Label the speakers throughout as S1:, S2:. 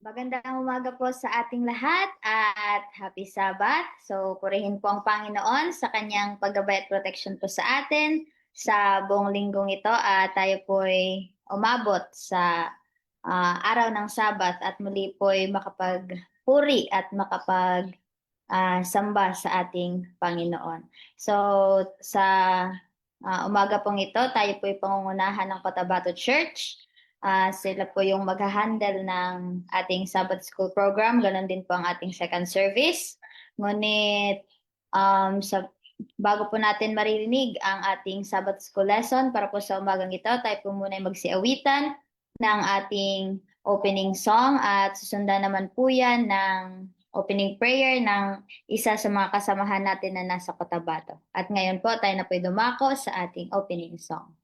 S1: Magandang umaga po sa ating lahat at happy Sabbath. So, purihin po ang Panginoon sa kanyang paggabay at protection po sa atin sa buong linggong ito at tayo po ay umabot sa araw ng Sabat at muli po ay makapagpuri at samba sa ating Panginoon. So, sa umaga pong ito, tayo po ay pangungunahan ng Cotabato Church. Sila po yung mag-handle ng ating Sabbath School program. Ganon din po ang ating second service. Ngunit bago po natin maririnig ang ating Sabbath School lesson para po sa umagang ito, tayo po muna ay magsiawitan ng ating opening song at susundan naman po yan ng opening prayer ng isa sa mga kasamahan natin na nasa Cotabato. At ngayon po tayo na po dumako sa ating opening song.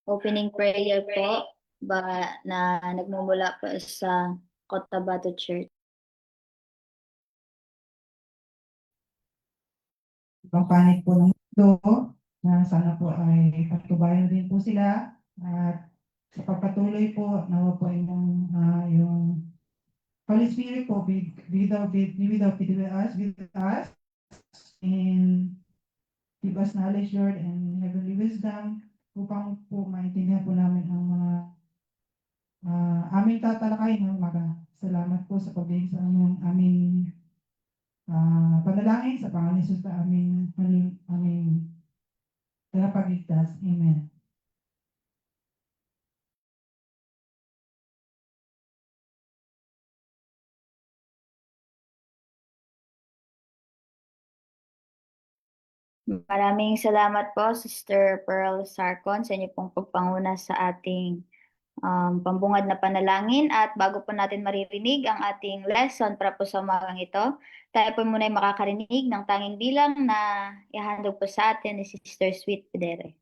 S1: Opening prayer po na nagmumula po sa Cotabato Church.
S2: pangpanig po ng mundo, na sana po ay pagtubayan din po sila at sa pagpatuloy po, nawa po yung Holy Spirit po be with us and give us knowledge, Lord, and heavenly wisdom upang po maintindihan po namin ang mga aming tatalakayin ng umaga. Salamat po sa pagdating sa aming panalangin sa pangalan ni Jesus na aming tagapagligtas. Amen.
S1: Maraming salamat po, Sister Pearl Sarcon, sa inyo pong pagpanguna sa ating pambungad na panalangin. At bago po natin maririnig ang ating lesson para po sa umagang ito, tayo po muna ay makakarinig ng tanging bilang na ihandog po sa atin ni Sister Sweet Pedere.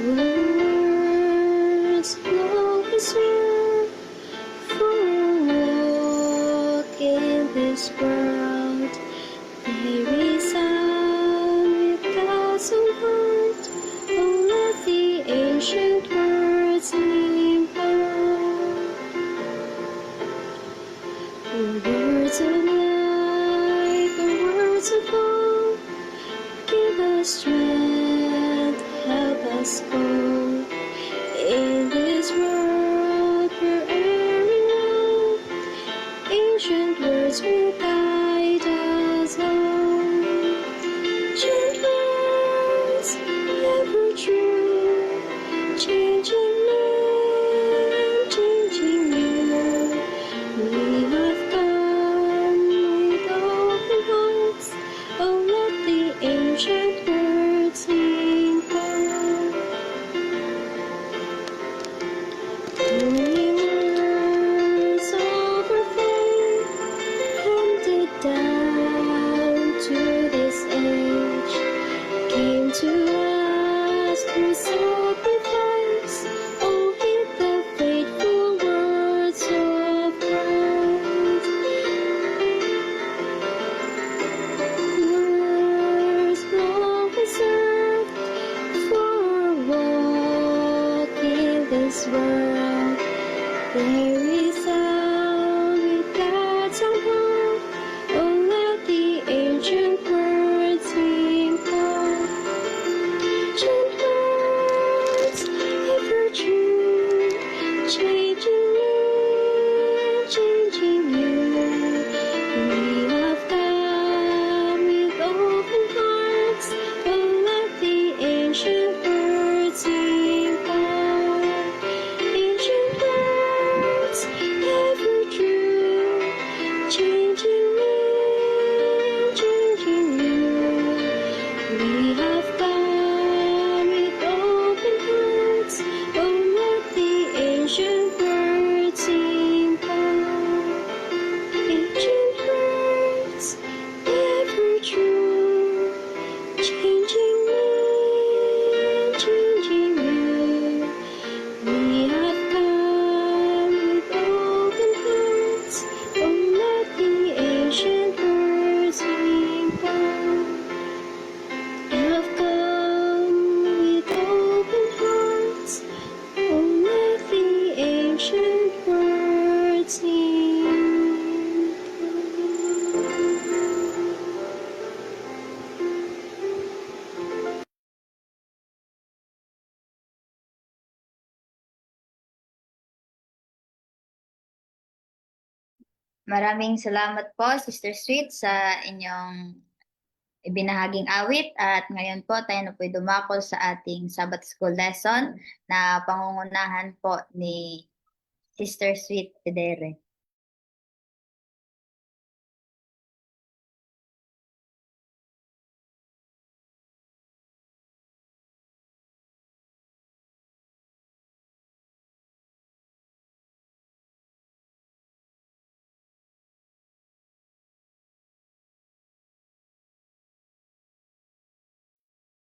S3: Words long reserved for walk in this world. They resound with thousand heart. Oh, let the ancient words ring out. The words of life, the words of hope, give us strength, help us go. In this world we're erring on, ancient words will guide us home. Ancient words, ever true, changing me, changing you. We have come with open hearts. Oh, let the ancient words sing forth. Holy words of our faith, handed down to this age, came to us through sacrifice. Oh, heed the faithful words of Christ. Words long reserved for a walk in this world. They resound with God's own heart. Oh, let the ancient words ring forth. Ancient words, ever true, changing me, changing you. We have come with open hearts. Oh, let the ancient words sing forth. Ancient words, ever true, changing me, changing you. We have come with open hearts. Oh, let the ancient words sing forth. Ancient words, ever true, changing me, changing you. We have come with open hearts. Oh, let the ancient words ring forth. Have come with open hearts. Oh, let the ancient words sing forth.
S1: Maraming salamat po, Sister Sweet, sa inyong ibinahaging awit. At ngayon po, tayo na po'y dumako sa ating Sabbath School lesson na pangungunahan po ni Sister Sweet Pedere.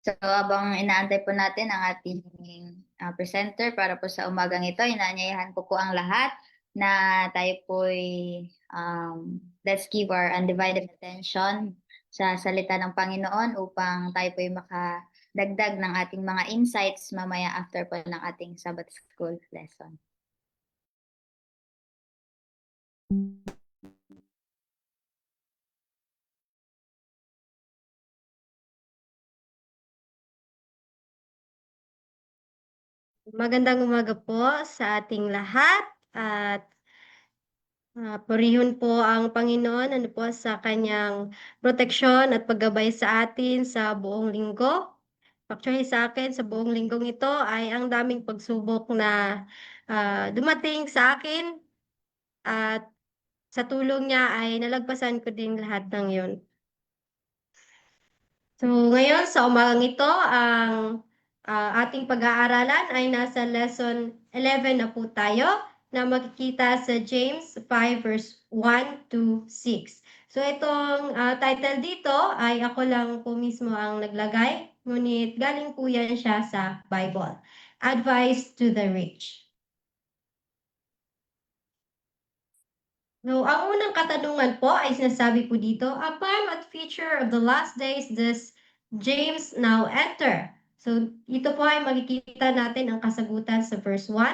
S1: So habang inaantay po natin ang ating presenter para po sa umagang ito, inaanyayahan ko po ang lahat na tayo po'y let's give our undivided attention sa salita ng Panginoon upang tayo po'y makadagdag ng ating mga insights mamaya after po ng ating Sabbath School lesson.
S3: Magandang umaga po sa ating lahat at purihon po ang Panginoon ano po sa kanyang proteksyon at paggabay sa atin sa buong linggo. Actually sa akin sa buong linggong ito ay ang daming pagsubok na dumating sa akin at sa tulong niya ay nalagpasan ko din lahat ng yun. So ngayon sa umagang ito ang ating pag-aaralan ay nasa lesson 11 na po tayo na makikita sa James 5 verse 1 to 6. So itong title dito ay ako lang po mismo ang naglagay, ngunit galing po yan siya sa Bible. Advice to the Rich. So, ang unang katanungan po ay sinasabi po dito, upon what feature of the last days does James now enter? So, ito po ay makikita natin ang kasagutan sa verse 1.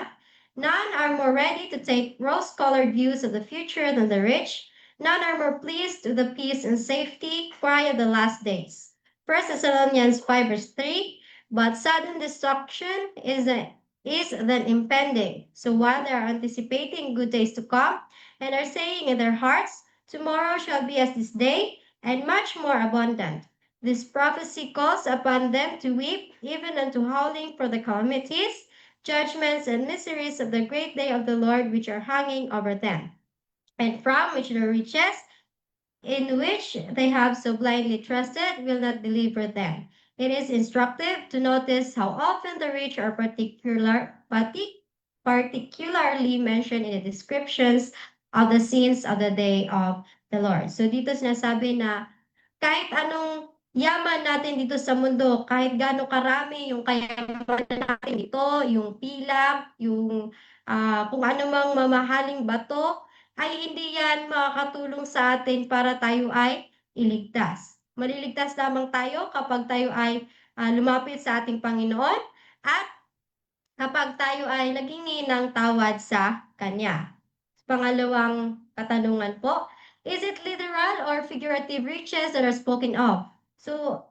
S3: None are more ready to take rose-colored views of the future than the rich. None are more pleased with the peace and safety cry of the last days. 1 Thessalonians 5 verse 3, but sudden destruction is then impending. So while they are anticipating good days to come, and are saying in their hearts, tomorrow shall be as this day, and much more abundant. This prophecy calls upon them to weep, even unto howling for the calamities, judgments, and miseries of the great day of the Lord which are hanging over them, and from which the riches in which they have so blindly trusted will not deliver them. It is instructive to notice how often the rich are particularly mentioned in the descriptions of the scenes of the day of the Lord. So dito sinasabi na kahit anong yaman natin dito sa mundo, kahit gaano karami yung kayamanan natin dito, yung pilak, yung kung ano mang mamahaling bato, ay hindi yan makakatulong sa atin para tayo ay iligtas. Maliligtas lamang tayo kapag tayo ay lumapit sa ating Panginoon at kapag tayo ay naghingi ng tawad sa Kanya. Pangalawang katanungan po, is it literal or figurative riches that are spoken of? So,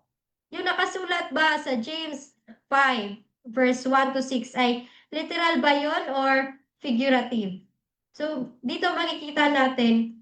S3: yung nakasulat ba sa James 5 verse 1 to 6 ay literal ba yun or figurative? So, dito makikita natin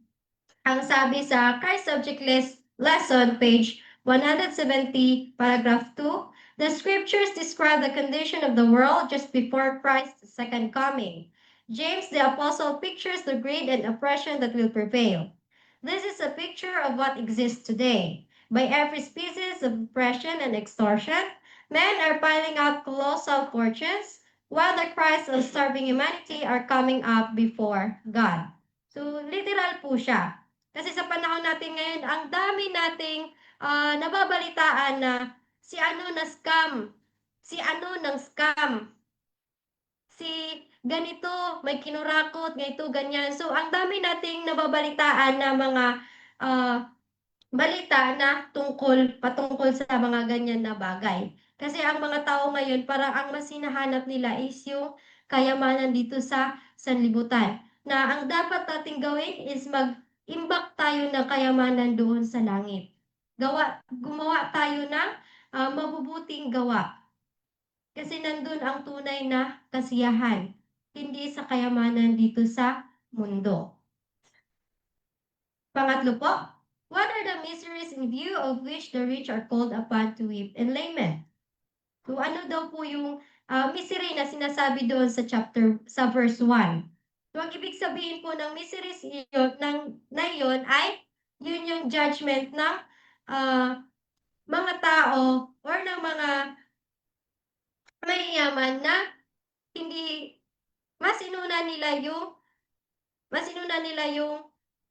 S3: ang sabi sa Christ Subject List Lesson, page 170, paragraph 2, the scriptures describe the condition of the world just before Christ's second coming. James the Apostle pictures the greed and oppression that will prevail. This is a picture of what exists today. By every species of oppression and extortion, men are piling up colossal fortunes, while the cries of starving humanity are coming up before God. So, literal po siya. Kasi sa panahon natin ngayon, ang dami nating nababalitaan na si ano na scam, si ano ng scam, si ganito, may kinurakot, ganito, ganyan. So, ang dami nating nababalitaan na mga balita na patungkol sa mga ganyan na bagay. Kasi ang mga tao ngayon, parang ang mas hinahanap nila is yung kayamanan dito sa sanlibutan. Na ang dapat nating gawin is mag-imbak tayo ng kayamanan doon sa langit. Gumawa tayo ng mabubuting gawa. Kasi nandun ang tunay na kasiyahan, hindi sa kayamanan dito sa mundo. Pangatlo po, what are the miseries in view of which the rich are called upon to weep in lament? So ano daw po yung misery na sinasabi doon sa verse 1? So ang ibig sabihin po ng miseries na yun ay yun yung judgment ng mga tao or ng mga mayayaman na hindi mas inuna nila yung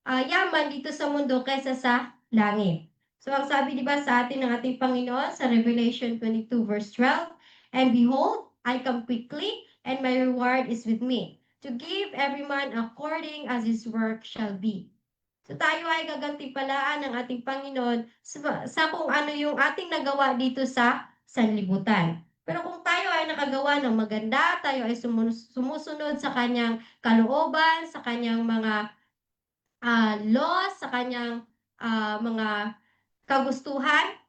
S3: yaman dito sa mundo kaysa sa langit. So ang sabi di ba sa atin ng ating Panginoon sa Revelation 22 verse 12, "And behold, I come quickly, and my reward is with me, to give every man according as his work shall be." So tayo ay gagantimpalaan ng ating Panginoon sa kung ano yung ating nagawa dito sa sanlibutan. Pero kung tayo ay nakagawa ng maganda, tayo ay sumusunod sa kanyang kalooban, sa kanyang mga laws, sa kanyang mga kagustuhan,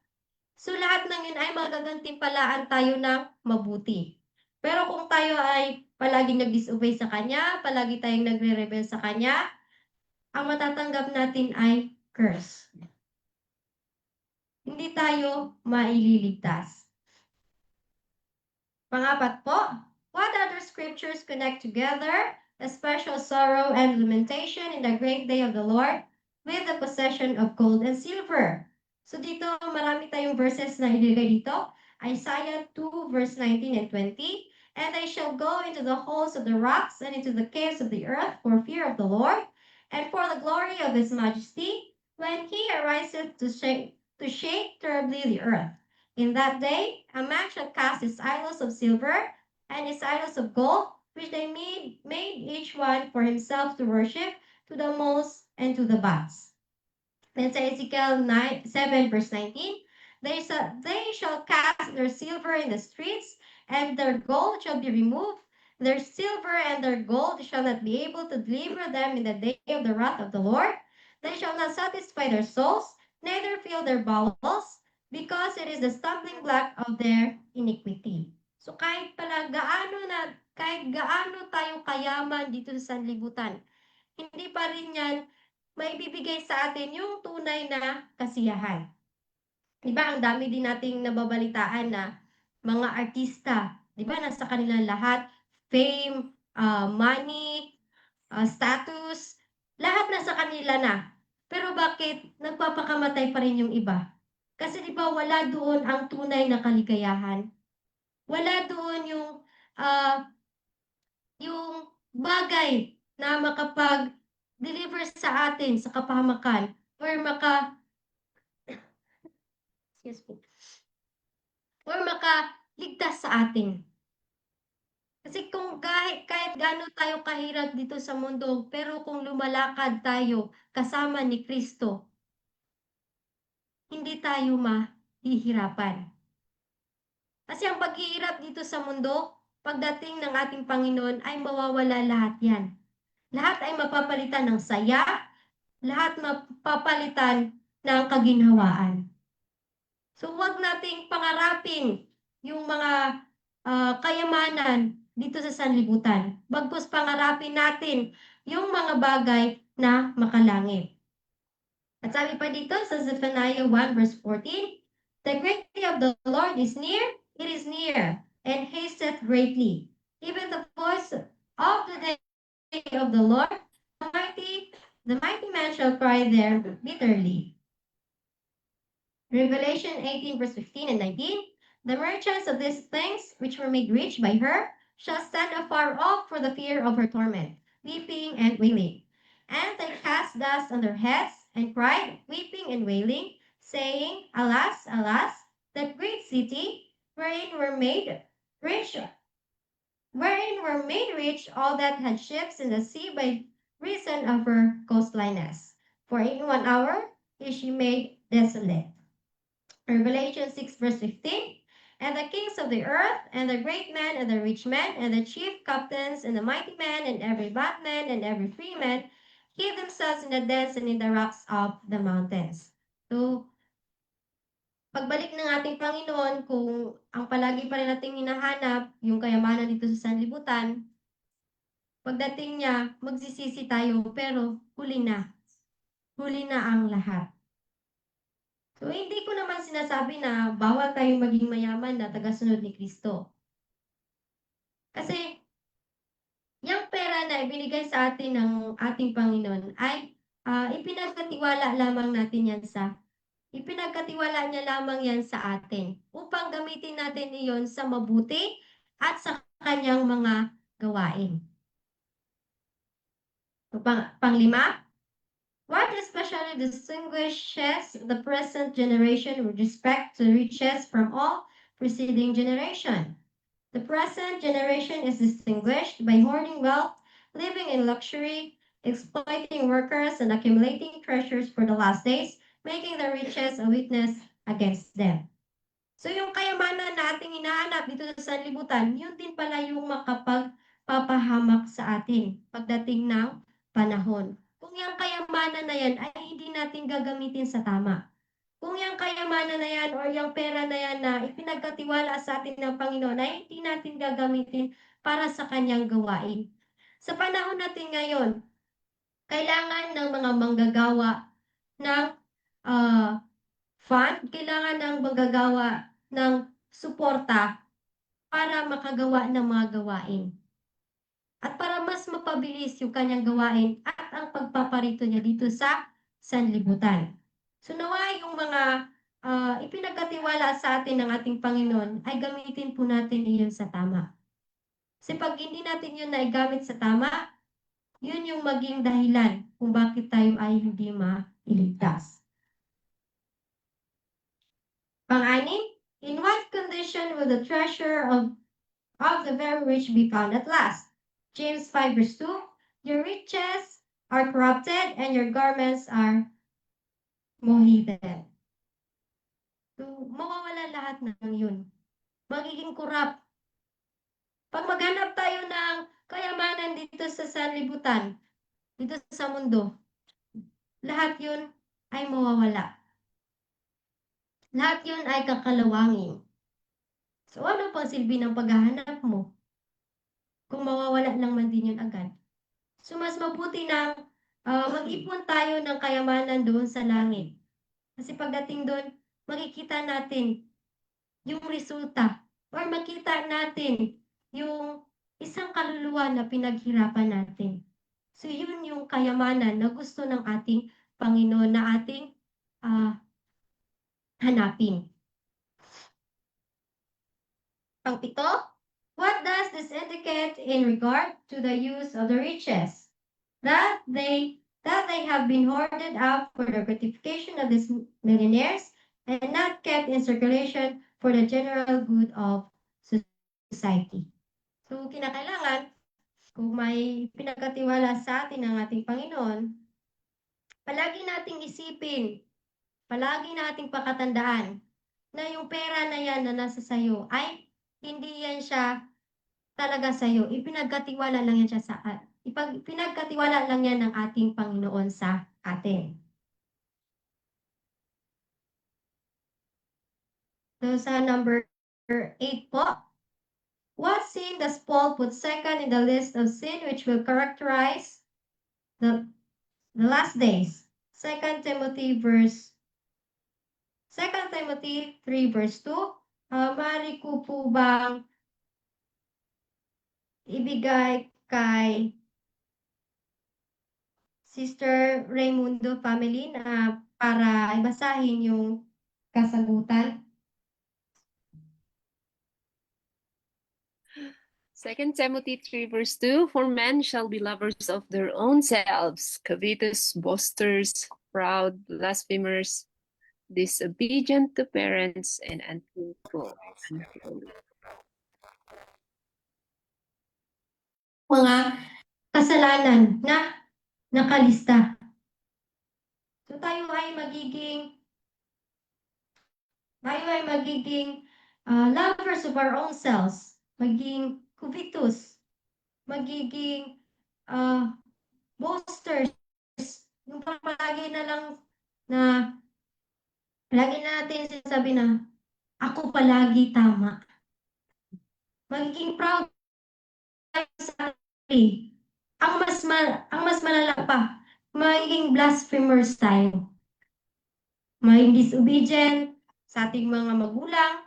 S3: so lahat ng yun ay magagantimpalaan tayo ng mabuti. Pero kung tayo ay palaging nag-disobey sa Kanya, palagi tayong nagre-rebel sa Kanya, ang matatanggap natin ay curse. Hindi tayo maililigtas. Pangapat po, what other scriptures connect together a special sorrow and lamentation in the great day of the Lord with the possession of gold and silver? So dito, marami tayong verses na ilagay dito. Isaiah 2 verse 19 and 20. "And I shall go into the holes of the rocks and into the caves of the earth for fear of the Lord and for the glory of his majesty, when he ariseth to shake terribly the earth. In that day, a man shall cast his idols of silver and his idols of gold, which they made each one for himself to worship, to the moles and to the bats." Then sa Ezekiel 7 verse 19, they shall cast their silver in the streets, and their gold shall be removed. Their silver and their gold shall not be able to deliver them in the day of the wrath of the Lord. They shall not satisfy their souls, neither fill their bowels, because it is the stumbling block of their iniquity. So kahit gaano tayo kayaman dito sa sanlibutan, hindi pa rin yan maibibigay sa atin yung tunay na kasiyahan. Di ba, ang dami din nating nababalitaan na mga artista, di ba, nasa kanilang lahat, fame, money, status, lahat nasa kanila na. Pero bakit nagpapakamatay pa rin yung iba? Kasi di ba wala doon ang tunay na kaligayahan? Wala doon yung bagay na makapag-deliver sa atin sa kapahamakan or excuse me, or makaligtas sa atin. Kasi kung kahit gaano tayo kahirap dito sa mundo, pero kung lumalakad tayo kasama ni Kristo, hindi tayo mahihirapan. Kasi ang paghihirap dito sa mundo, pagdating ng ating Panginoon ay mawawala lahat yan. Lahat ay mapapalitan ng saya, lahat mapapalitan ng kaginhawaan. So huwag nating pangarapin yung mga kayamanan dito sa sanlibutan. Bagkus pangarapin natin yung mga bagay na makalangit. At sabi pa dito sa Zephaniah 1 verse 14, "The great day of the Lord is near, it is near, and hasteth greatly. Even the voice of the day of the Lord, the mighty man shall cry there bitterly." Revelation 18 verse 15 and 19, "The merchants of these things, which were made rich by her, shall stand afar off for the fear of her torment, weeping and wailing. And they cast dust on their heads, and cried, weeping and wailing, saying, Alas, alas, that great city, wherein were made rich all that had ships in the sea by reason of her costliness. For in 1 hour is she made desolate." Revelation 6 verse 15, "And the kings of the earth, and the great men, and the rich men, and the chief captains, and the mighty men, and every bondman, and every free man, hid themselves in the dens and in the rocks of the mountains." So, pagbalik ng ating Panginoon, kung ang palagi pa rin nating hinahanap, yung kayamanan dito sa sanlibutan, pagdating niya, magsisisi tayo, pero huli na. Huli na ang lahat. So, hindi ko naman sinasabi na bawal tayong maging mayaman na tagasunod ni Kristo. Kasi, yung pera na ibinigay sa atin ng ating Panginoon ay ipinagkatiwala niya lamang yan sa atin upang gamitin natin iyon sa mabuti at sa kanyang mga gawain. So, panglima, what especially Deuteronomy distinguishes the present generation with respect to riches from all preceding generation. The present generation is distinguished by hoarding wealth, living in luxury, exploiting workers, and accumulating treasures for the last days, making the riches a witness against them. So yung kayamanan na ating hinahanap dito sa sanlibutan, yun din pala yung makapagpapahamak sa atin pagdating ng panahon. Kung yung kayamanan na yan ay hindi natin gagamitin sa tama. Kung yung kayamanan na yan or yung pera na yan na ipinagkatiwala sa atin ng Panginoon ay hindi natin gagamitin para sa kanyang gawain. Sa panahon natin ngayon, kailangan ng mga manggagawa ng fund, kailangan ng manggagawa ng suporta para makagawa ng mga gawain. At para mas mapabilis yung kanyang gawain at ang pagpaparito niya dito sa sanlibutan. So nawa yung mga ipinagkatiwala sa atin ng ating Panginoon ay gamitin po natin iyon sa tama. Kasi pag hindi natin yun naigamit sa tama, yun yung maging dahilan kung bakit tayo ay hindi mailigtas. Pang-anim, in what condition will the treasure of the very rich be found at last? James 5 verse 2, your riches are corrupted and your garments are moth-eaten. So, mawawala lahat ng yun. Magiging corrupt. Pag maghanap tayo ng kayamanan dito sa sanlibutan, dito sa mundo, lahat yun ay mawawala. Lahat yun ay kakalawangin. So, ano pang silbi ng paghahanap mo? Kung mawawala lang man din yun agad. So, mas mabuti na mag-ipon tayo ng kayamanan doon sa langit. Kasi pagdating doon, makikita natin yung resulta or makita natin yung isang kaluluwa na pinaghirapan natin. So, yun yung kayamanan na gusto ng ating Panginoon na ating hanapin. Pang-pito, what does this indicate in regard to the use of the riches? That they have been hoarded up for the gratification of these millionaires and not kept in circulation for the general good of society. So, kinakailangan, kung may pinagkatiwala sa atin ng ating Panginoon, palagi nating isipin, palagi nating pakatandaan na yung pera na yan na nasa sayo ay hindi yan siya talaga sa'yo. Ipinagkatiwala lang yan siya sa pinagkatiwala lang yan ng ating Panginoon sa atin. So sa number 8 po, what sin does Paul put second in the list of sin which will characterize the last days? 2 Timothy 3 verse 2. Maaari ko po bang ibigay kay Sister Raimundo family na para ibasahin yung kasagutan?
S4: 2 Timothy 3 verse 2, for men shall be lovers of their own selves, covetous, boasters, proud, blasphemers, disobedient to parents, and unthankful.
S3: Mga kasalanan na nakalista. So tayo ay magiging lovers of our own selves, magiging covetous, magiging boasters, yung palagi na lang na lagi natin sinasabi na ako palagi tama. Magiging proud sa sarili. Ang mas malala pa, magiging blasphemers tayo. Maging disobedient sa ating mga magulang,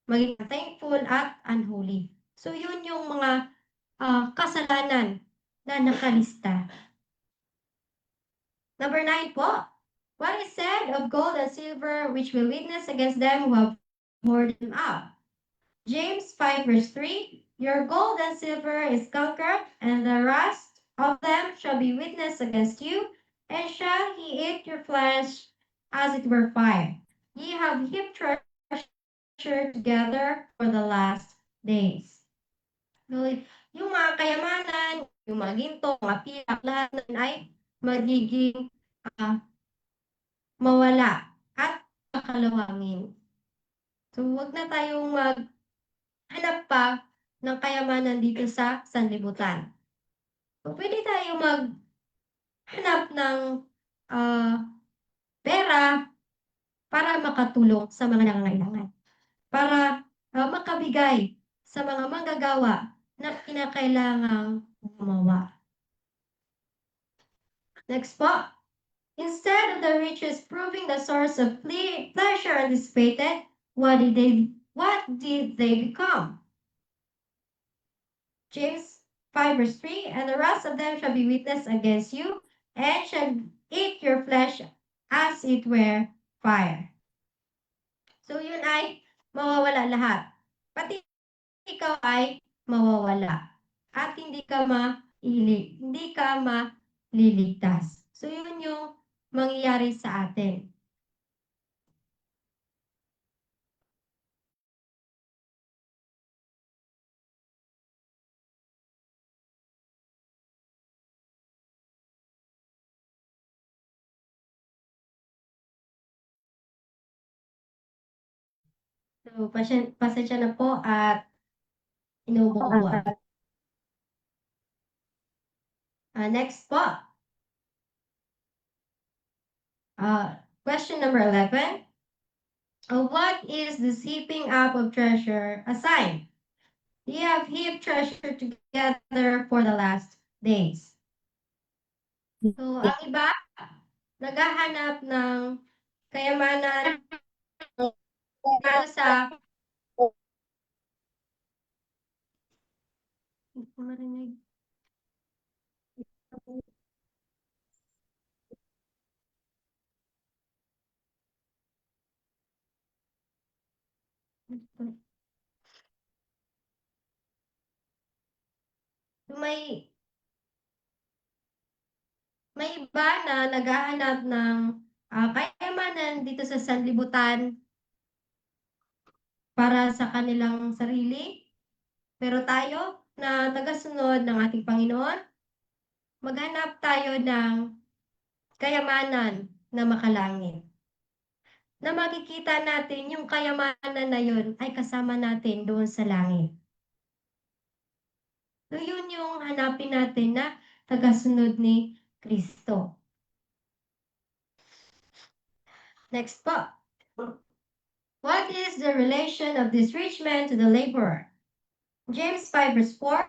S3: maging thankful at unholy. So yun yung mga kasalanan na nakalista. Number 9 po, what is said of gold and silver which will witness against them who have hoarded them up? James 5 verse 3, your gold and silver is conquered, and the rust of them shall be witness against you, and shall he eat your flesh as it were fire. Ye have heaped treasure together for the last days. So, yung mga kayamanan, yung mga ginto, mga pilak, lahat na yun ay magiging mawala at kakalawangin. So, wag na tayong maghanap pa ng kayamanan dito sa sanlibutan. So, pwede tayong maghanap ng pera para makatulong sa mga nangangailangan. Para makabigay sa mga manggagawa na kinakailangang gumawa. Next po. Instead of the riches proving the source of pleasure anticipated, what did they become? James 5 verse 3, and the rest of them shall be witness against you, and shall eat your flesh as it were fire. So yun ay mawawala lahat. Pati ikaw ay mawawala. At hindi ka maliligtas. So yun yung mangyayari sa atin. So, pasensya na po at inuubo ko po. Next po. Question number 11. What is this heaping up of treasure a sign? Ye have heaped treasure together for the last days. So, ang iba, naghahanap ng kayamanan para sa hindi ko marinig. May iba na naghahanap ng kayamanan dito sa sanlibutan para sa kanilang sarili. Pero tayo na tagasunod ng ating Panginoon, maghanap tayo ng kayamanan na makalangit. Na makikita natin yung kayamanan na yun ay kasama natin doon sa langit. So yun yung hanapin natin na tagasunod ni Kristo. Next po. What is the relation of this rich man to the laborer? James 5 verse 4.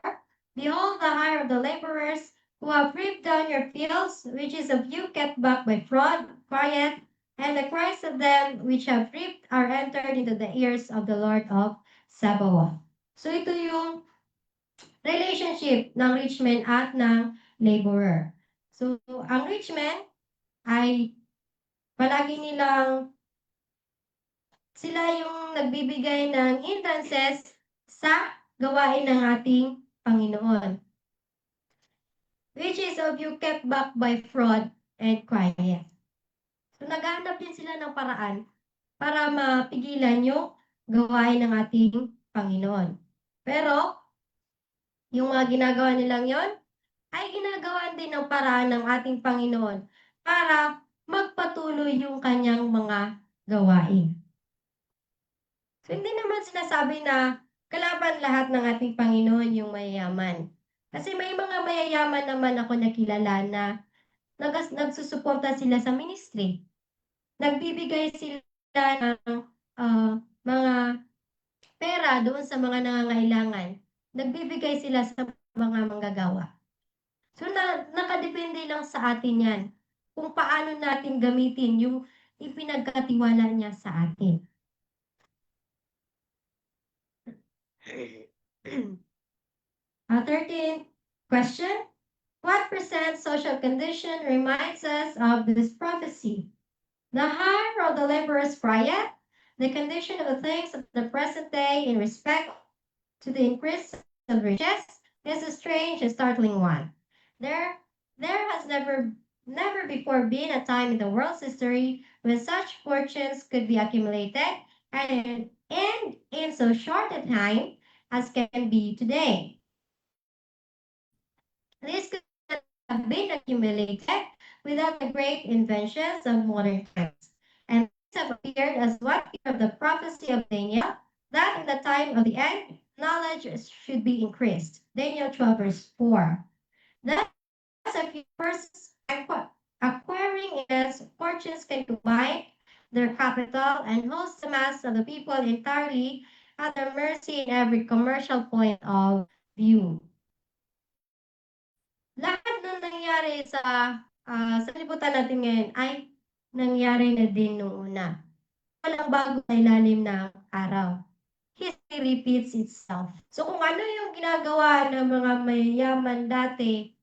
S3: Behold the hire of the laborers who have reaped down your fields, which is of you kept back by fraud, crieth, and the cries of them which have reaped are entered into the ears of the Lord of Sabaoth. So ito yung relationship ng rich man at ng laborer. So ang rich man ay palagi nilang sila yung nagbibigay ng hindrances sa gawain ng ating Panginoon. Which is of you kept back by fraud and quiet. So naghahanap din sila ng paraan para mapigilan yung gawain ng ating Panginoon. Pero, yung mga ginagawa nilang yon ay ginagawa din ng paraan ng ating Panginoon para magpatuloy yung kanyang mga gawain. So, hindi naman sinasabi na kalaban lahat ng ating Panginoon yung mayayaman. Kasi may mga mayayaman naman ako nakilala na nagsusuporta sila sa ministry. Nagbibigay sila ng mga pera doon sa mga nangangailangan. Nagbibigay sila sa mga manggagawa. So, nakadepende lang sa atin yan kung paano natin gamitin yung ipinagkatiwala niya sa atin. 13th question. What percent social condition reminds us of this prophecy? The hire of the laborers crieth, the condition of the things of the present day in respect to the increase of riches is a strange and startling one. There has never never before been a time in the world's history when such fortunes could be accumulated and in so short a time as can be today. This could not have been accumulated without the great inventions of modern times. And these have appeared as one part of the prophecy of Daniel, that in the time of the end, knowledge should be increased. Daniel 12, verse 4. Thus, a few persons acquiring immense fortunes can combine their capital and host the mass of the people entirely at their mercy in every commercial point of view. Lahat ng nangyari sa liputan natin ngayon ay nangyari na din noong una. Walang bago sa ilalim ng araw. History repeats itself. So kung ano yung ginagawa ng mga mayayaman dati,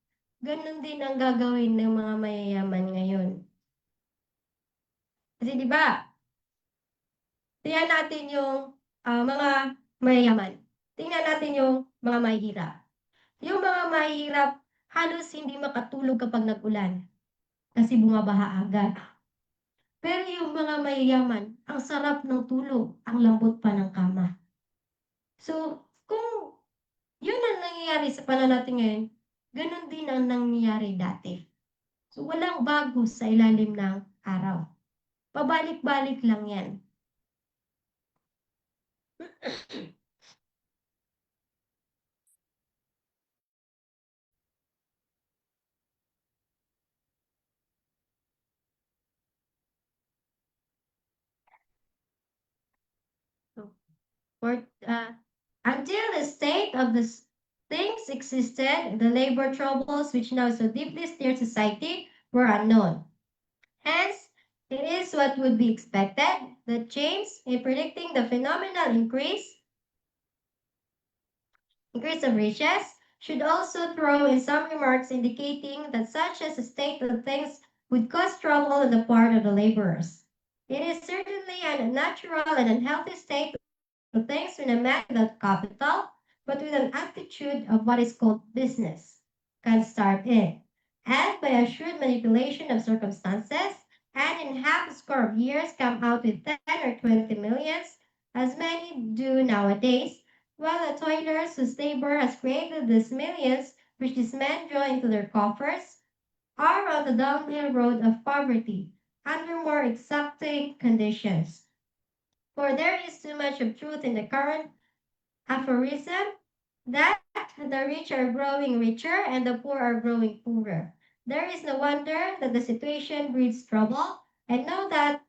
S3: ganun din ang gagawin ng mga mayayaman ngayon. Kasi di ba, tingnan natin yung mga mayayaman. Tingnan natin yung mga mahihirap. Yung mga mahihirap, halos hindi makatulog kapag nag-ulan kasi bumabaha agad. Pero yung mga mayayaman, ang sarap ng tulog, ang lambot pa ng kama. So, kung yun ang nangyayari sa panahon natin ngayon, ganun din ang nangyayari dati. So, walang bago sa ilalim ng araw. Pabalik-balik lang yan. Until the state of the things existed, the labor troubles which now so deeply stir society were unknown. Hence, it is what would be expected that James, in predicting the phenomenal increase of riches, should also throw in some remarks indicating that such as a state of things would cause trouble on the part of the laborers. It is certainly an unnatural and unhealthy state of things when a man without capital, but with an aptitude of what is called business, can start in, and by a shrewd manipulation of circumstances, and in half a score of years come out with 10 or 20 millions, as many do nowadays, while the toilers whose labor has created these millions, which these men draw into their coffers, are on the downhill road of poverty, under more exacting conditions. For there is too much of truth in the current aphorism that the rich are growing richer and the poor are growing poorer. There is no wonder that the situation breeds trouble, and no doubt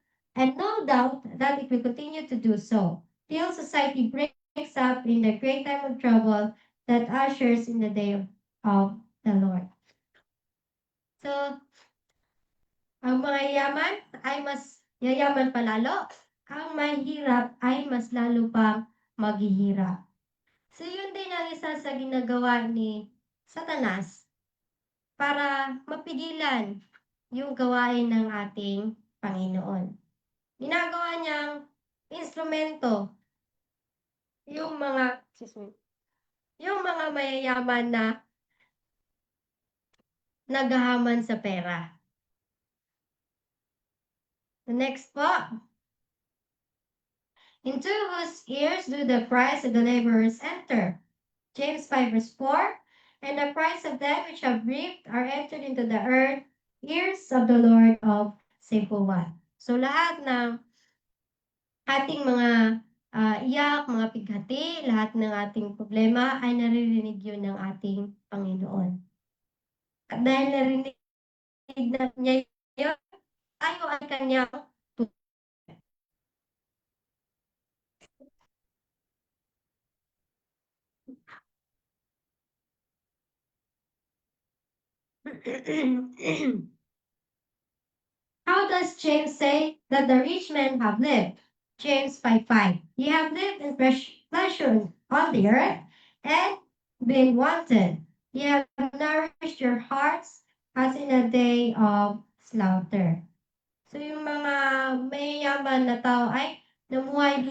S3: that it will continue to do so, till society breaks up in the great time of trouble that ushers in the day of the Lord. So, ang mga yaman ay mas yayaman palalo, ang mahirap ay mas lalo pang maghihirap. So yun din ang isa sa ginagawa ni Satanas para mapigilan yung gawain ng ating Panginoon. Ginagawa niyang instrumento yung mga mayayaman na naghahaman sa pera. The next po. Into whose ears do the price of the laborers enter? James 5 verse 4. And the price of them which have reaped are entered into the earth, ears of the Lord of Simple One. So lahat ng ating mga iyak, mga pighati, lahat ng ating problema ay naririnig yun ng ating Panginoon. At dahil narinig na niya yun, tayo ay kanyang How does James say that the rich men have lived? James 5:5. Ye have lived in pleasure on the earth and been wanted. Ye have nourished your hearts as in a day of slaughter. So yung mga mayayaman na tao ay namuhay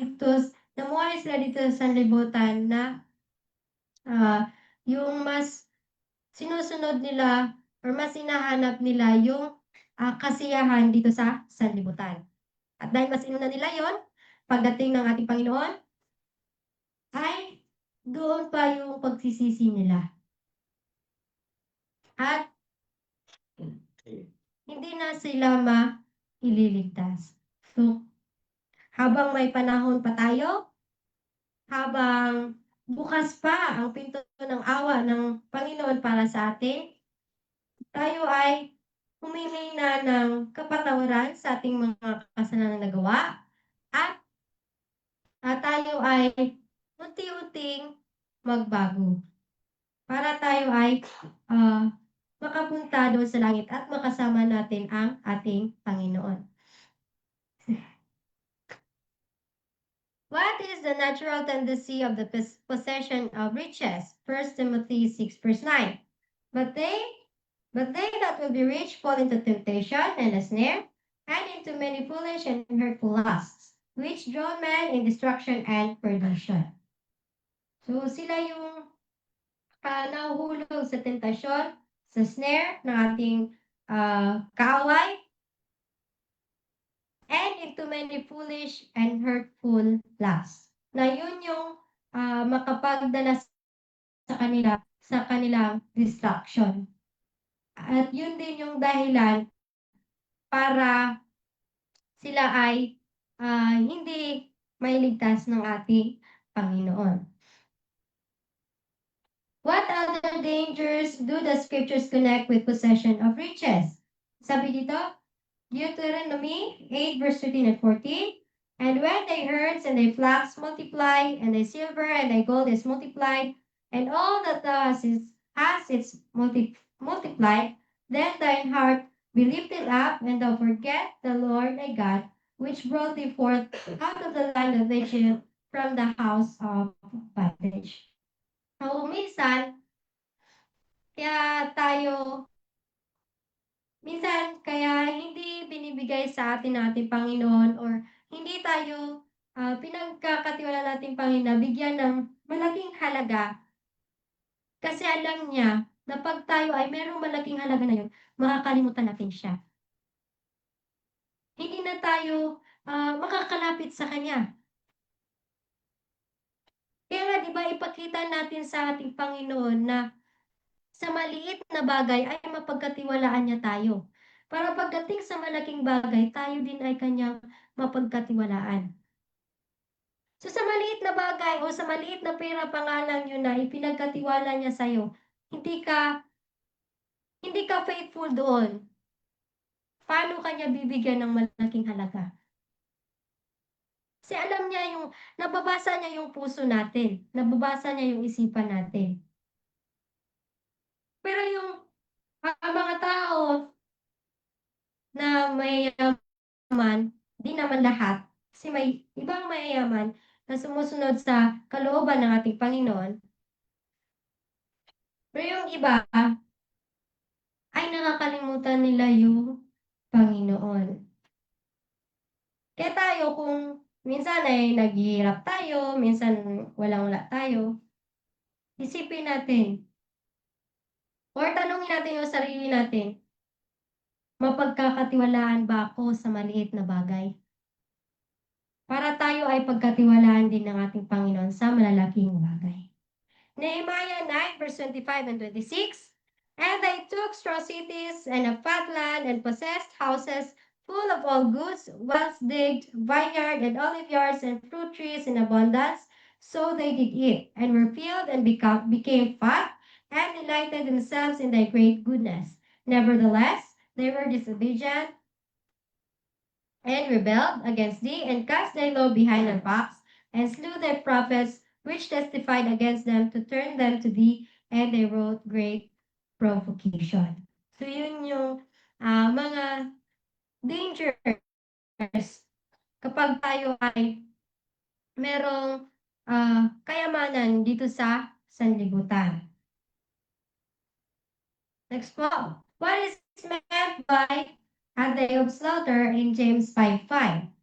S3: sila dito sa libutan na yung mas sinusunod nila or mas hinahanap nila yung kasiyahan dito sa sanlibutan. At dahil mas inuna nila yon, pagdating ng ating Panginoon, ay doon pa yung pagsisisi nila. At hindi na sila maililigtas. So, habang may panahon pa tayo, habang bukas pa ang pinto ng awa ng Panginoon para sa atin, tayo ay humingi na ng kapatawaran sa ating mga kasalanan na nagawa at tayo ay unti-unting magbago para tayo ay makapunta doon sa langit at makasama natin ang ating Panginoon. What is the natural tendency of the possession of riches? 1 Timothy 6 verse 9. But they that will be rich fall into temptation and a snare, and into many foolish and hurtful lusts, which draw men in destruction and perdition. So sila yung nahuhulog sa tentasyon, sa snare ng ating kaaway, and into many foolish and hurtful lusts. Na yun yung makapagdala sa kanilang destruction. At yun din yung dahilan para sila ay hindi mailigtas ng ating Panginoon. What other dangers do the scriptures connect with possession of riches? Sabi dito, Deuteronomy 8 verse 13 and 14, and when thy herds and thy flocks multiply, and thy silver and thy gold is multiplied, and all that thou hast is multiplied, then thine heart be lifted up, and thou forget the Lord thy God, which brought thee forth out of the land of Egypt from the house of bondage. So, minsan kaya hindi binibigay sa atin ating Panginoon or hindi tayo pinagkakatiwala nating Panginoon bigyan ng malaking halaga. Kasi alam niya na pag tayo ay merong malaking halaga na yun, makakalimutan natin siya. Hindi na tayo makakalapit sa Kanya. Kaya nga, di ba, ipakita natin sa ating Panginoon na sa maliit na bagay ay mapagkatiwalaan niya tayo. Para pagdating sa malaking bagay, tayo din ay kanyang mapagkatiwalaan. So sa maliit na bagay o sa maliit na pera pangalan yun na ipinagkatiwala niya sa'yo, hindi ka faithful doon. Paano kanya bibigyan ng malaking halaga? Kasi alam niya nababasa niya yung puso natin, nababasa niya yung isipan natin. Pero yung mga tao na mayayaman, di naman lahat, kasi may ibang mayayaman na sumusunod sa kalooban ng ating Panginoon. Pero yung iba ay nakakalimutan nila yung Panginoon. Kaya tayo kung minsan ay naghihirap tayo, minsan walang-wala tayo, isipin natin, or tanungin natin yung sarili natin, mapagkakatiwalaan ba ako sa maliit na bagay? Para tayo ay pagkatiwalaan din ng ating Panginoon sa malalaking bagay. Nehemiah 9 verse 25 and 26, and they took straw cities and a fat land and possessed houses full of all goods, well-digged vineyard and olive yards and fruit trees in abundance. So they did eat, and were filled and became fat, and delighted themselves in thy great goodness. Nevertheless, they were disobedient and rebelled against thee, and cast thy law behind their backs, and slew thy prophets, which testified against them to turn them to thee, and they wrote great provocation. So yun yung mga dangers kapag tayo ay merong kayamanan dito sa sanlibutan. Next po. What is meant by a day of slaughter in James 5:5?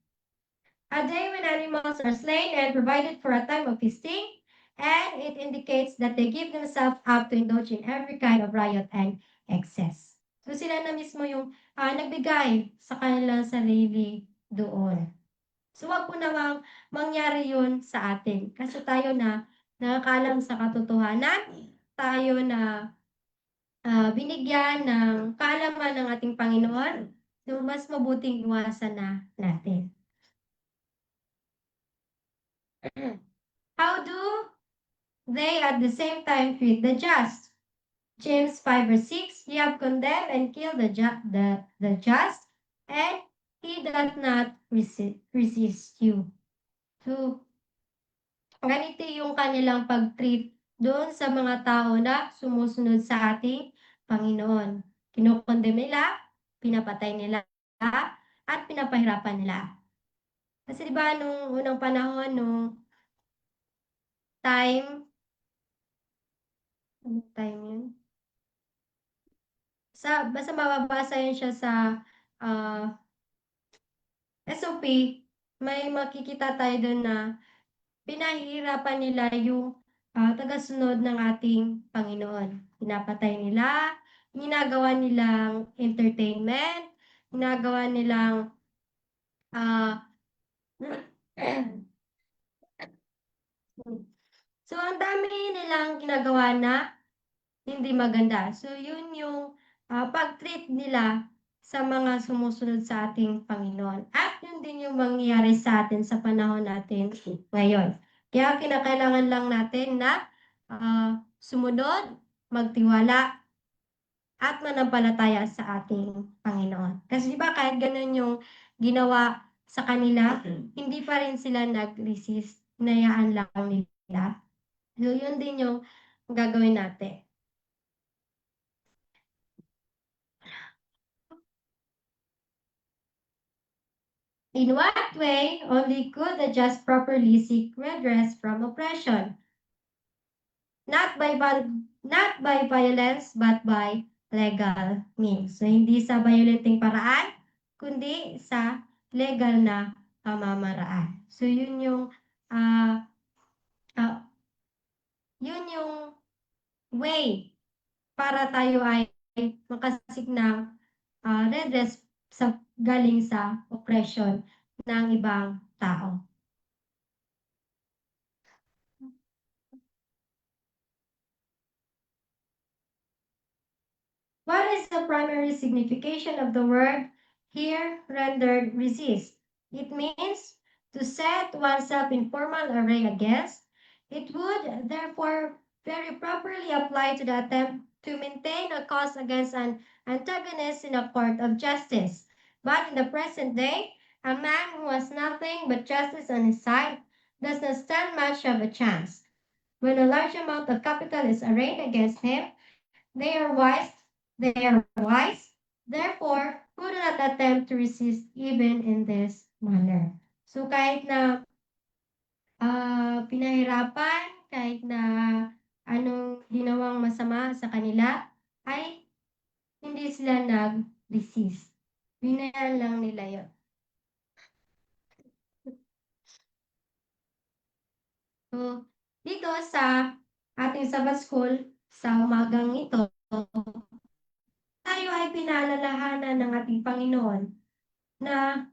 S3: A day when animals are slain and provided for a time of feasting, and it indicates that they give themselves up to indulge in every kind of riot and excess. So sila na mismo yung nagbigay sa kanilang sarili doon. So wag po namang mangyari yun sa atin. Kasi tayo na nakakaalam sa katotohanan, tayo na binigyan ng kaalaman ng ating Panginoon, so mas mabuting iwasan na natin. How do they at the same time treat the just? James 5 verse 6, ye have condemned and killed the just, and he doth not resist you. So, ganito yung kanilang pag-treat doon sa mga tao na sumusunod sa ating Panginoon. Kinukondem nila, pinapatay nila, at pinapahirapan nila. Kasi di ba nung unang panahon, nung time, anong time yun? Basta mababasa yun siya sa SOP, may makikita tayo doon na pinahihirapan nila yung tagasunod ng ating Panginoon. Pinapatay nila, ginagawa nilang entertainment, ginagawa nilang ah, so ang dami nilang ginagawa na hindi maganda. So yun yung pag-treat nila sa mga sumusunod sa ating Panginoon. At yun din yung mangyayari sa atin sa panahon natin ngayon. Kaya kinakailangan lang natin na sumunod, magtiwala, at manampalataya sa ating Panginoon. Kasi di ba kahit ganun yung ginawa sa kanila, hindi pa rin sila nag-resist. Hinayaan lang nila. So yun din yung gagawin natin. In what way only could the just properly seek redress from oppression? Not by violence, but by legal means. So, hindi sa violenting paraan, kundi sa legal na pamamaraan. So, ah, ah, yun yung way para tayo ay makasik ng redress galing sa oppression ng ibang tao. What is the primary signification of the word here rendered resist? It means to set oneself in formal array against. It would therefore very properly apply to the attempt to maintain a cause against an antagonist in a court of justice. But in the present day, a man who has nothing but justice on his side does not stand much of a chance. When a large amount of capital is arrayed against him, they are wise, therefore, who do not attempt to resist even in this manner. So kahit na pinahirapan, kahit na anong ginawang masama sa kanila, ay hindi sila nag-resist. Binayaan lang nila yun. So, dito sa ating Sabbath School, sa umagang ito, tayo ay pinaalalahanan ng ating Panginoon na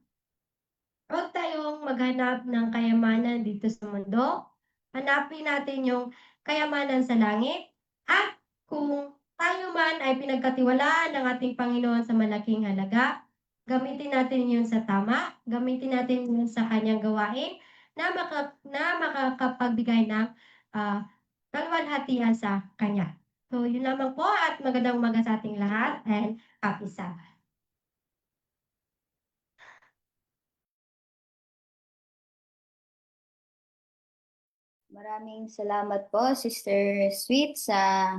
S3: huwag tayong maghanap ng kayamanan dito sa mundo. Hanapin natin yung kayamanan sa langit. At kung tayo man ay pinagkatiwalaan ng ating Panginoon sa malaking halaga, gamitin natin yun sa tama, gamitin natin yun sa kanyang gawain na makakapagbigay ng kaluwalhatian sa kanya. So, yun lamang po at magandang umaga sa ating lahat and happy Sabbath.
S1: Maraming salamat po, Sister Sweet, sa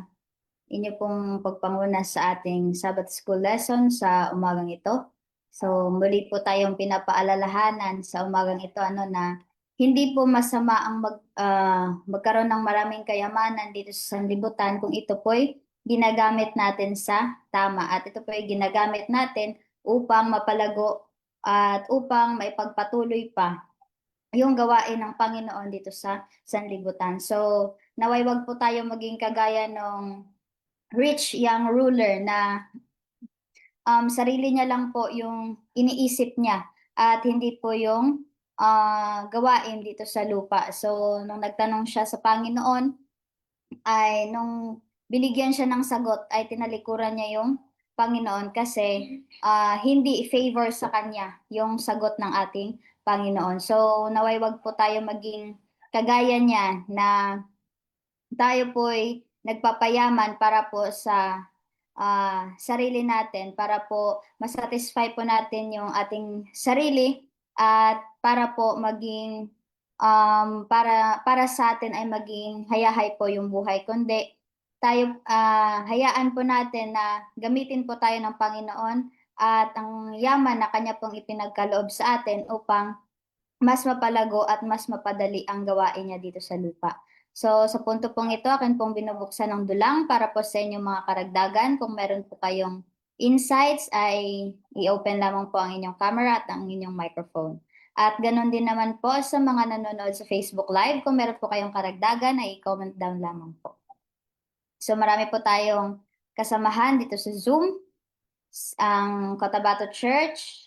S1: inyo pong pagpanguna sa ating Sabbath School lesson sa umagang ito. So muli po tayong pinapaalalahanan sa umagang ito na hindi po masama ang magkaroon ng maraming kayamanan dito sa sanlibutan kung ito po'y ginagamit natin sa tama at ito po'y ginagamit natin upang mapalago at upang maipagpatuloy pa yung gawain ng Panginoon dito sa sanlibutan. So naway wag po tayo maging kagaya ng rich young ruler na sarili niya lang po yung iniisip niya at hindi po yung gawain dito sa lupa. So, nung nagtanong siya sa Panginoon, ay nung binigyan siya ng sagot, ay tinalikuran niya yung Panginoon kasi hindi favor sa kanya yung sagot ng ating Panginoon. So, naway wag po tayo maging kagaya niya na tayo po'y nagpapayaman para po sa sarili natin, para po masatisfy po natin yung ating sarili at para po maging para sa atin ay maging hayahay po yung buhay, kundi tayo hayaan po natin na gamitin po tayo ng Panginoon at ang yaman na kanya pong ipinagkaloob sa atin upang mas mapalago at mas mapadali ang gawain niya dito sa lupa. So sa punto pong ito, akin pong binubuksan ng dulang para po sa inyong mga karagdagan. Kung meron po kayong insights ay i-open lamang po ang inyong camera at ang inyong microphone. At ganun din naman po sa mga nanonood sa Facebook Live, kung meron po kayong karagdagan ay i-comment down lamang po. So marami po tayong kasamahan dito sa Zoom, ang Cotabato Church,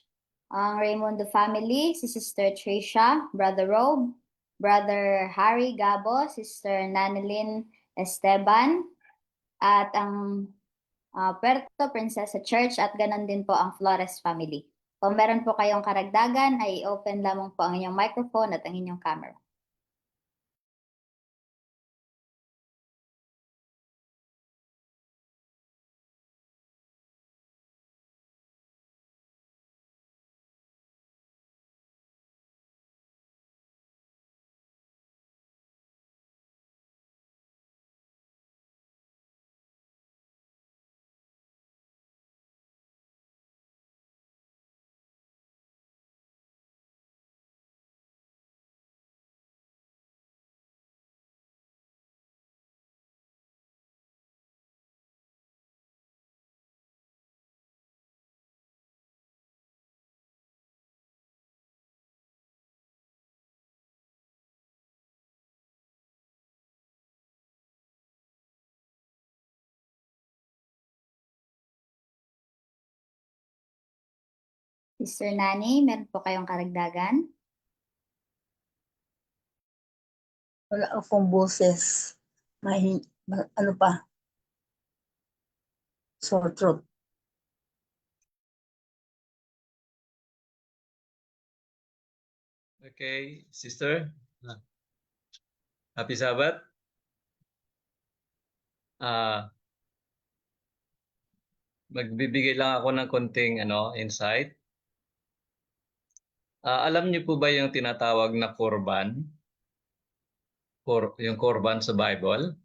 S1: ang Raymundo family, si Sister Tricia, Brother Rob, Brother Harry Gabo, Sister Nanelyn Esteban, at ang Puerto Princesa Church at ganon din po ang Flores family. Kung meron po kayong karagdagan, ay open lamang po ang inyong microphone at ang inyong camera. Sister Nani, meron po kayong karagdagan?
S5: Wala akong boses. Ano pa? Sore throat.
S6: Okay, sister. Happy Sabbath. Magbibigay lang ako ng konting insight. Alam niyo po ba yung tinatawag na korban? Yung korban sa Bible?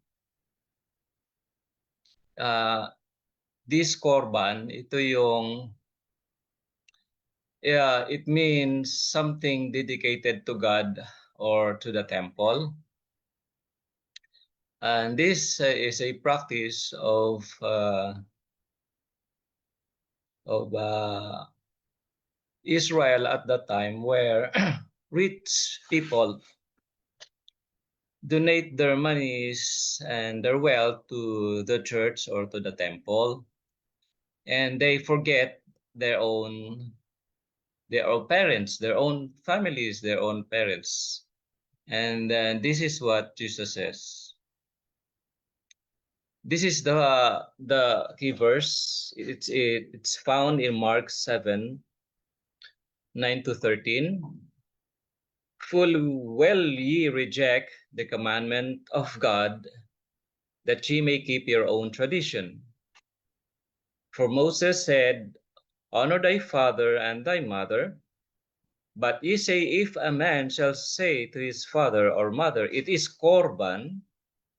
S6: This korban, ito yung it means something dedicated to God or to the temple. And this is a practice of Israel at that time, where rich people donate their monies and their wealth to the church or to the temple, and they forget their own parents, their own families, their own parents. And this is what Jesus says. This is the key verse. It's found in Mark 7:9-13. Full well ye reject the commandment of God, that ye may keep your own tradition. For Moses said, honor thy father and thy mother. But ye say, if a man shall say to his father or mother, it is korban,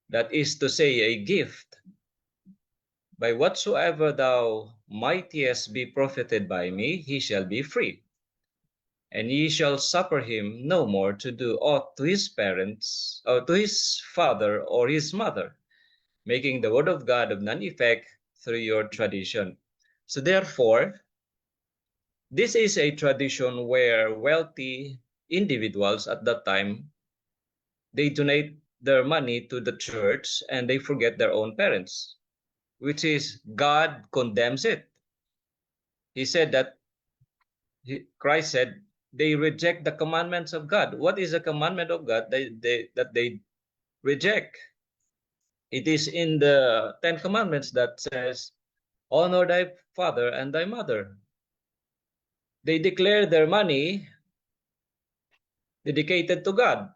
S6: that is to say, a gift, by whatsoever thou mightest be profited by me, he shall be free. And ye shall suffer him no more to do aught to his parents, or to his father or his mother, making the word of God of none effect through your tradition. So therefore, this is a tradition where wealthy individuals at that time, they donate their money to the church and they forget their own parents, which is God condemns it. he said that Christ said they reject the commandments of God. What is the commandment of God that they reject? It is in the Ten Commandments that says, honor thy father and thy mother. They declare their money dedicated to God.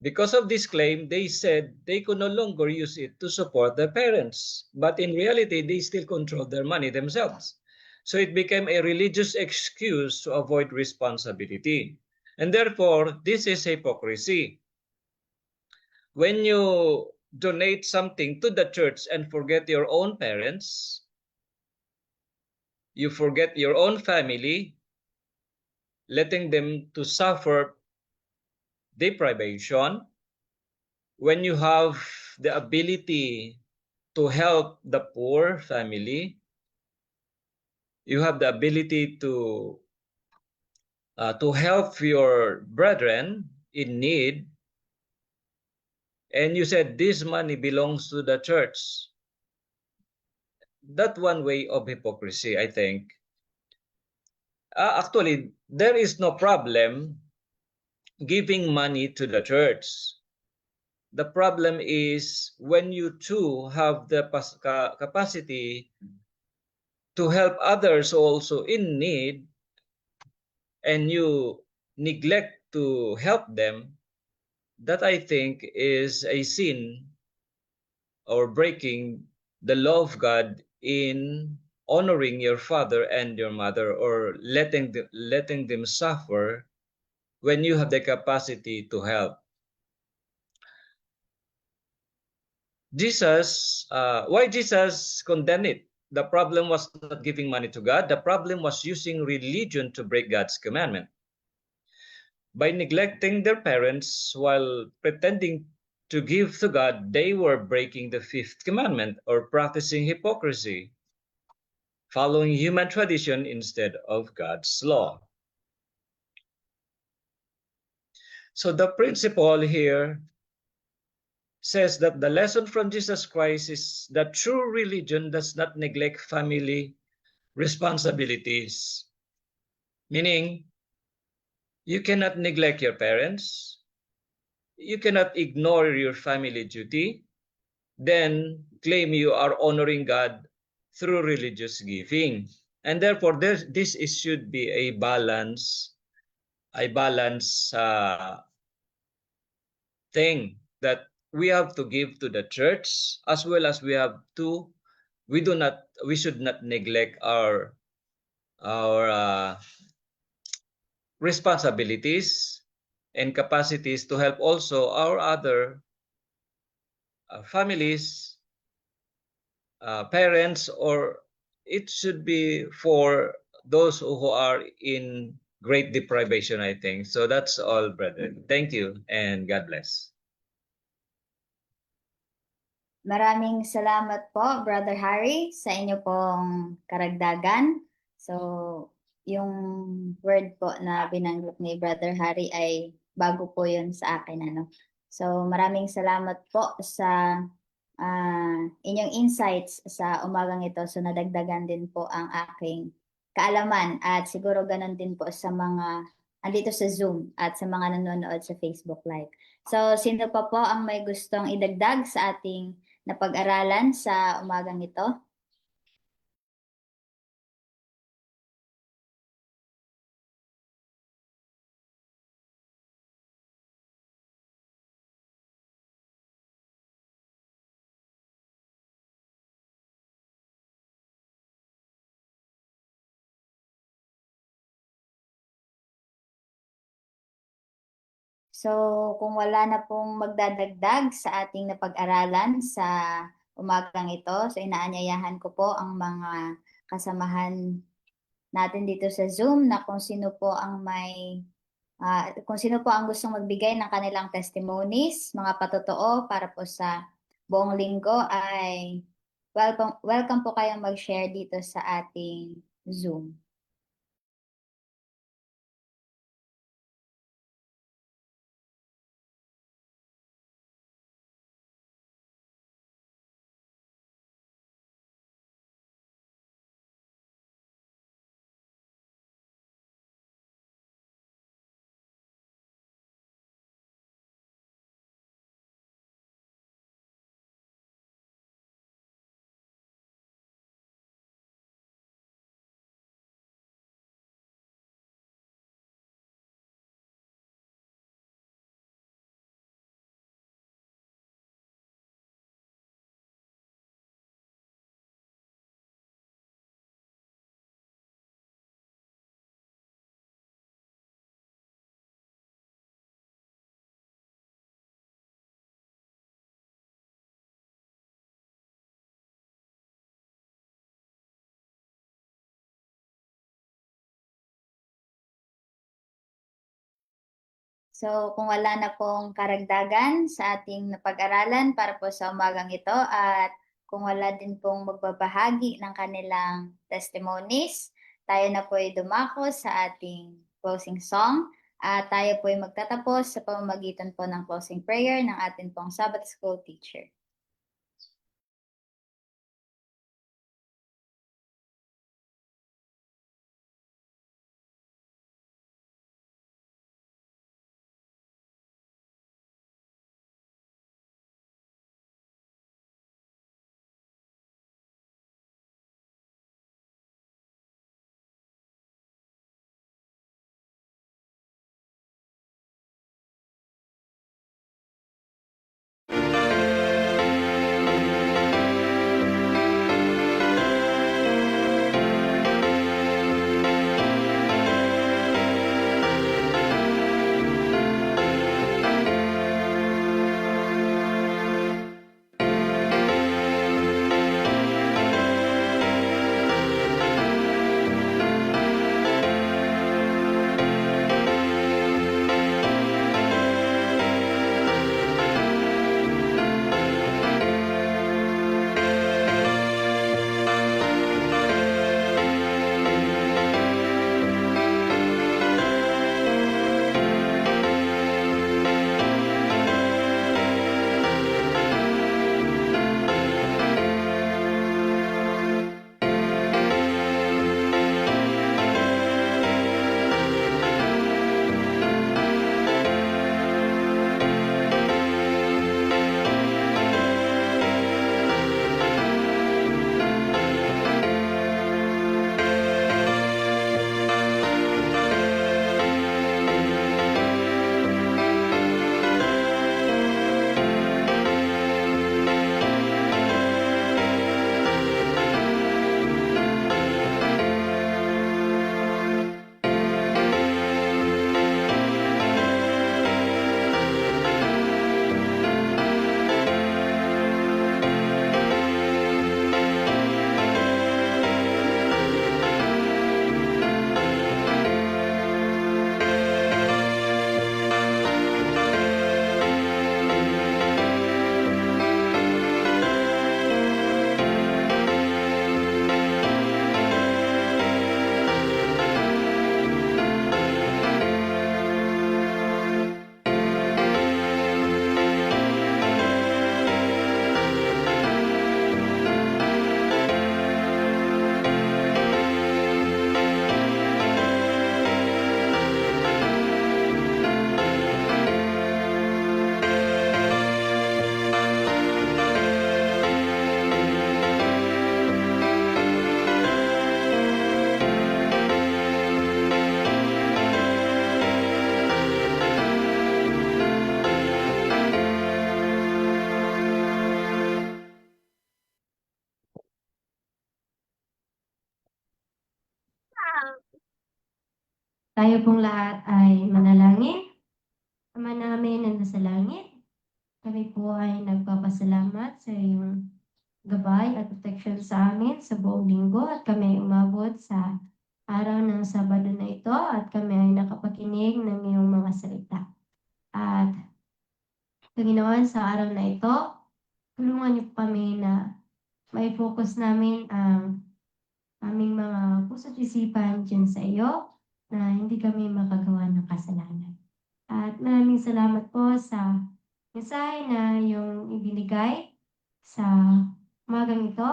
S6: Because of this claim, they said they could no longer use it to support their parents. But in reality, they still controlled their money themselves. So it became a religious excuse to avoid responsibility. And therefore, this is hypocrisy. When you donate something to the church and forget your own parents, you forget your own family, letting them to suffer deprivation, when you have the ability to help the poor family, you have the ability to help your brethren in need, and you said this money belongs to the church. That one way of hypocrisy, I think. Actually, there is no problem giving money to the church. The problem is when you too have the capacity to help others also in need, and you neglect to help them. That I think is a sin or breaking the law of God in honoring your father and your mother, or letting them suffer when you have the capacity to help. Why Jesus condemned it? The problem was not giving money to God. The problem was using religion to break God's commandment. By neglecting their parents while pretending to give to God, they were breaking the fifth commandment, or practicing hypocrisy, following human tradition instead of God's law. So the principle here says that the lesson from Jesus Christ is that true religion does not neglect family responsibilities. Meaning, you cannot neglect your parents, you cannot ignore your family duty, then claim you are honoring God through religious giving. And therefore, this should be a balance thing, that we have to give to the church, as well as we should not neglect our responsibilities and capacities to help also our other families, parents, or it should be for those who are in great deprivation, I think. So that's all, brethren. Thank you and God bless.
S1: Maraming salamat po, Brother Harry, sa inyo pong karagdagan. So, yung word po na binanggit ni Brother Harry ay bago po yun sa akin. So, maraming salamat po sa inyong insights sa umagang ito. So, nadagdagan din po ang aking kaalaman, at siguro ganun din po sa mga andito sa Zoom at sa mga nanonood sa Facebook Live. So, sino pa po ang may gustong idagdag sa ating napag-aralan sa umagang ito? So, kung wala na pong magdadagdag sa ating napag-aralan sa umagang ito, so inaanyayahan ko po ang mga kasamahan natin dito sa Zoom na kung sino po ang gustong magbigay ng kanilang testimonies, mga patotoo para po sa buong linggo, ay welcome po kayong mag-share dito sa ating Zoom. So kung wala na pong karagdagan sa ating napag-aralan para po sa umagang ito at kung wala din pong magbabahagi ng kanilang testimonies, tayo na po ay dumako sa ating closing song at tayo po ay magtatapos sa pamamagitan po ng closing prayer ng ating pong Sabbath School teacher.
S3: Tayo pong lahat ay manalangin. Ama namin na nasa langit, kami po ay nagpapasalamat sa iyong gabay at protection sa amin sa buong linggo at kami ay umabot sa araw ng Sabado na ito at kami ay nakapakinig ng iyong mga salita. At Panginoon, sa araw na ito, tulungan niyo kami na may focus namin ang aming mga puso't isipan dyan sa iyo na hindi kami makagawa ng kasalanan. At maraming salamat po sa mensahe na yung ibinigay sa umagang ito.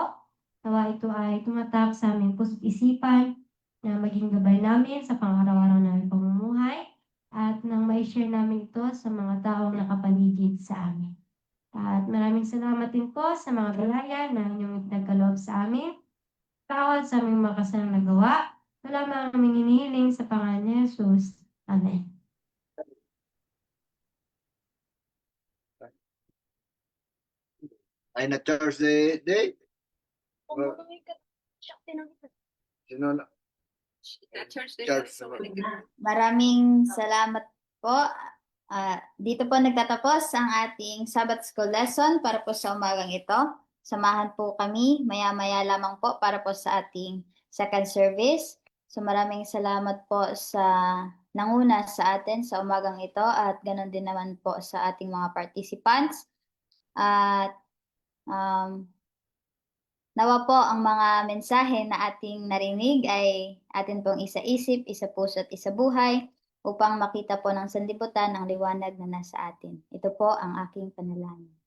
S3: Nawa ito ay tumatak sa aming puso't isipan na maging gabay namin sa pang-araw-araw namin pamumuhay at nang ma-share namin ito sa mga taong nakapaligid sa amin. At maraming salamat din po sa mga bilaya na inyong nagkaloob sa amin. Tawad sa aming mga kasalang nagawa. Wala mga aming hinihiling sa pangalan ni Jesus. Amen.
S7: Ay na Thursday day. Sino na?
S1: Maraming salamat po. Dito po nagtatapos ang ating Sabbath School lesson para po sa umagang ito. Samahan po kami maya-maya lamang po para po sa ating second service. So maraming salamat po sa nanguna sa atin sa umagang ito at ganon din naman po sa ating mga participants. At nawa po ang mga mensahe na ating narinig ay atin pong isa-isip, isa-puso at isa-buhay upang makita po ng sanlibutan ang liwanag na nasa atin. Ito po ang aking panalangin.